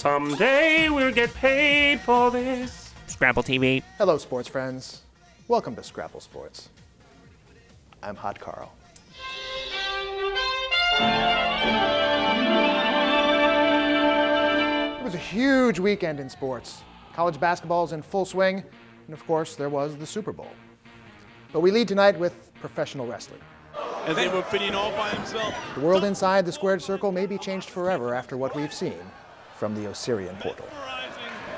Someday we'll get paid for this. Scrapple TV. Hello, sports friends. Welcome to Scrapple Sports. I'm Hot Carl. It was a huge weekend in sports. College basketball is in full swing, and of course, there was the Super Bowl. But we lead tonight with professional wrestling. As they were fitting all by himself. The world inside the squared circle may be changed forever after what we've seen from the Osirian portal.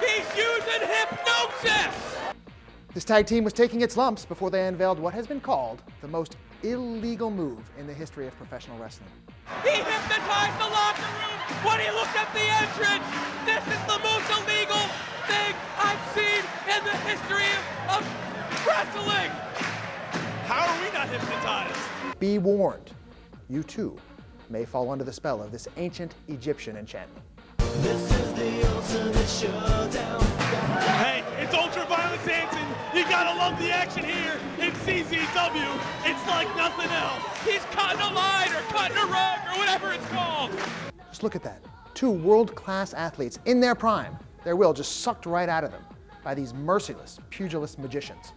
He's using hypnosis! This tag team was taking its lumps before they unveiled what has been called the most illegal move in the history of professional wrestling. He hypnotized the locker room when he looked at the entrance! This is the most illegal thing I've seen in the history of wrestling! How are we not hypnotized? Be warned, you too may fall under the spell of this ancient Egyptian enchantment. This is the ultimate showdown. Hey, it's ultra-violent dancing. You gotta love the action here in CZW. It's like nothing else. He's cutting a line or cutting a rug or whatever it's called. Just look at that. Two world-class athletes in their prime, their will just sucked right out of them by these merciless pugilist magicians,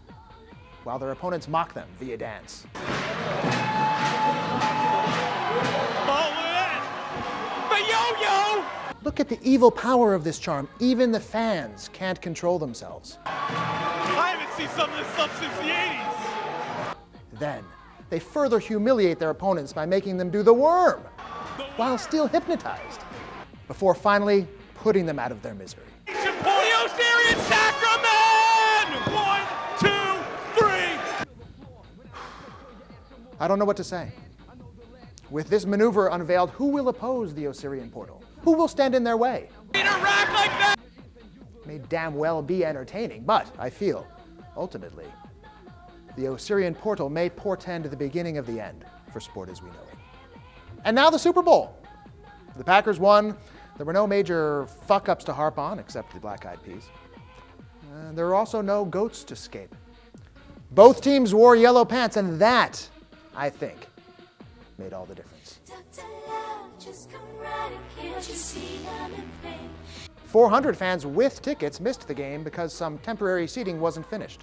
while their opponents mock them via dance. Oh, look at that! The yo-yo! Look at the evil power of this charm. Even the fans can't control themselves. I haven't seen some of this stuff since the 80s. Then, they further humiliate their opponents by making them do the worm, while still hypnotized, before finally putting them out of their misery. The Osirian Sacrament! 1, 2, 3. I don't know what to say. With this maneuver unveiled, who will oppose the Osirian portal? Who will stand in their way? In a rack like that! May damn well be entertaining, but I feel, ultimately, the Osirian portal may portend the beginning of the end for sport as we know it. And now the Super Bowl. The Packers won. There were no major fuck-ups to harp on, except the Black Eyed Peas. There were also no goats to scape. Both teams wore yellow pants, and that, I think, made all the difference. 400 fans with tickets missed the game because some temporary seating wasn't finished.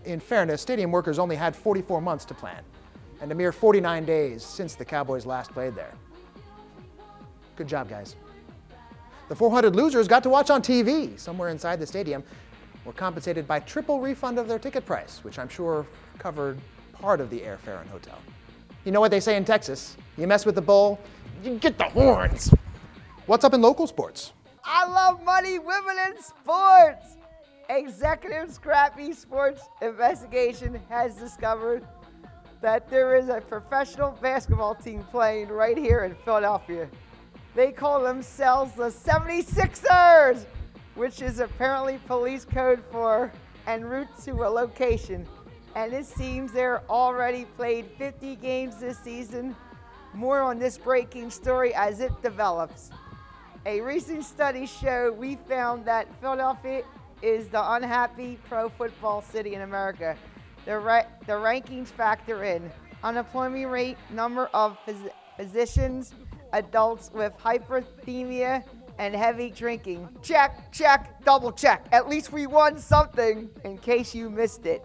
In fairness, stadium workers only had 44 months to plan, and a mere 49 days since the Cowboys last played there. Good job, guys. The 400 losers got to watch on TV somewhere inside the stadium, were compensated by triple refund of their ticket price, which I'm sure covered part of the airfare and hotel. You know what they say in Texas, you mess with the bull, you get the horns. What's up in local sports? I love money, women, and sports. Executive Scrappy Sports Investigation has discovered that there is a professional basketball team playing right here in Philadelphia. They call themselves the 76ers, which is apparently police code for en route to a location. And it seems they're already played 50 games this season. More on this breaking story as it develops. A recent study showed we found that Philadelphia is the unhappy pro football city in America. The rankings factor in unemployment rate, number of physicians, adults with hyperthermia, and heavy drinking. Check, check, double check. At least we won something in case you missed it.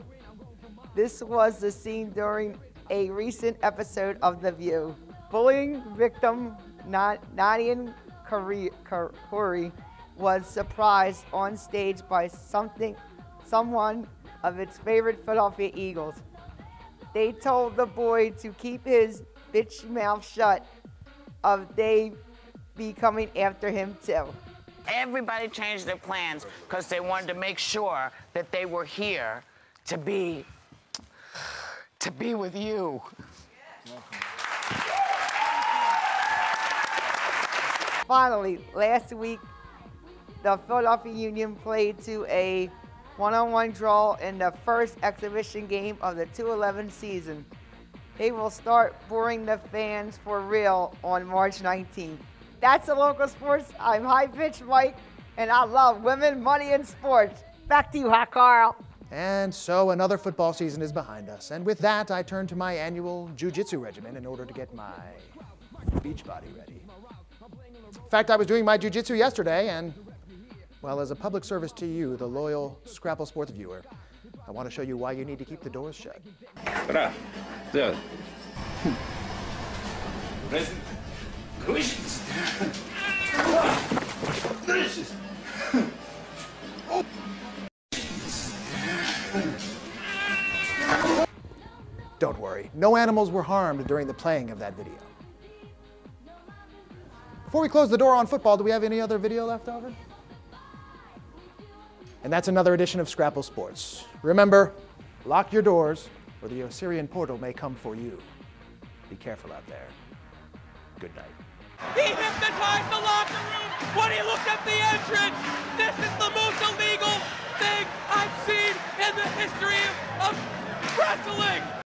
This was the scene during a recent episode of The View. Bullying victim Nadian Khoury was surprised on stage by someone of its favorite Philadelphia Eagles. They told the boy to keep his bitch mouth shut, of they be coming after him too. Everybody changed their plans because they wanted to make sure that they were here to be with you. Finally, last week, the Philadelphia Union played to a one-on-one draw in the first exhibition game of the 2011 season. They will start boring the fans for real on March 19th. That's the local sports. I'm High Pitch Mike, and I love women, money, and sports. Back to you, Hot Carl. And so another football season is behind us. And with that, I turn to my annual jiu-jitsu regimen in order to get my beach body ready. In fact, I was doing my jiu-jitsu yesterday, and, well, as a public service to you, the loyal Scrapple Sports viewer, I want to show you why you need to keep the doors shut. Don't worry, no animals were harmed during the playing of that video. Before we close the door on football, do we have any other video left over? And that's another edition of Scrapple Sports. Remember, lock your doors, or the Osirian portal may come for you. Be careful out there. Good night. He hypnotized the locker room when he looked at the entrance. This is the most illegal thing I've seen in the history of wrestling.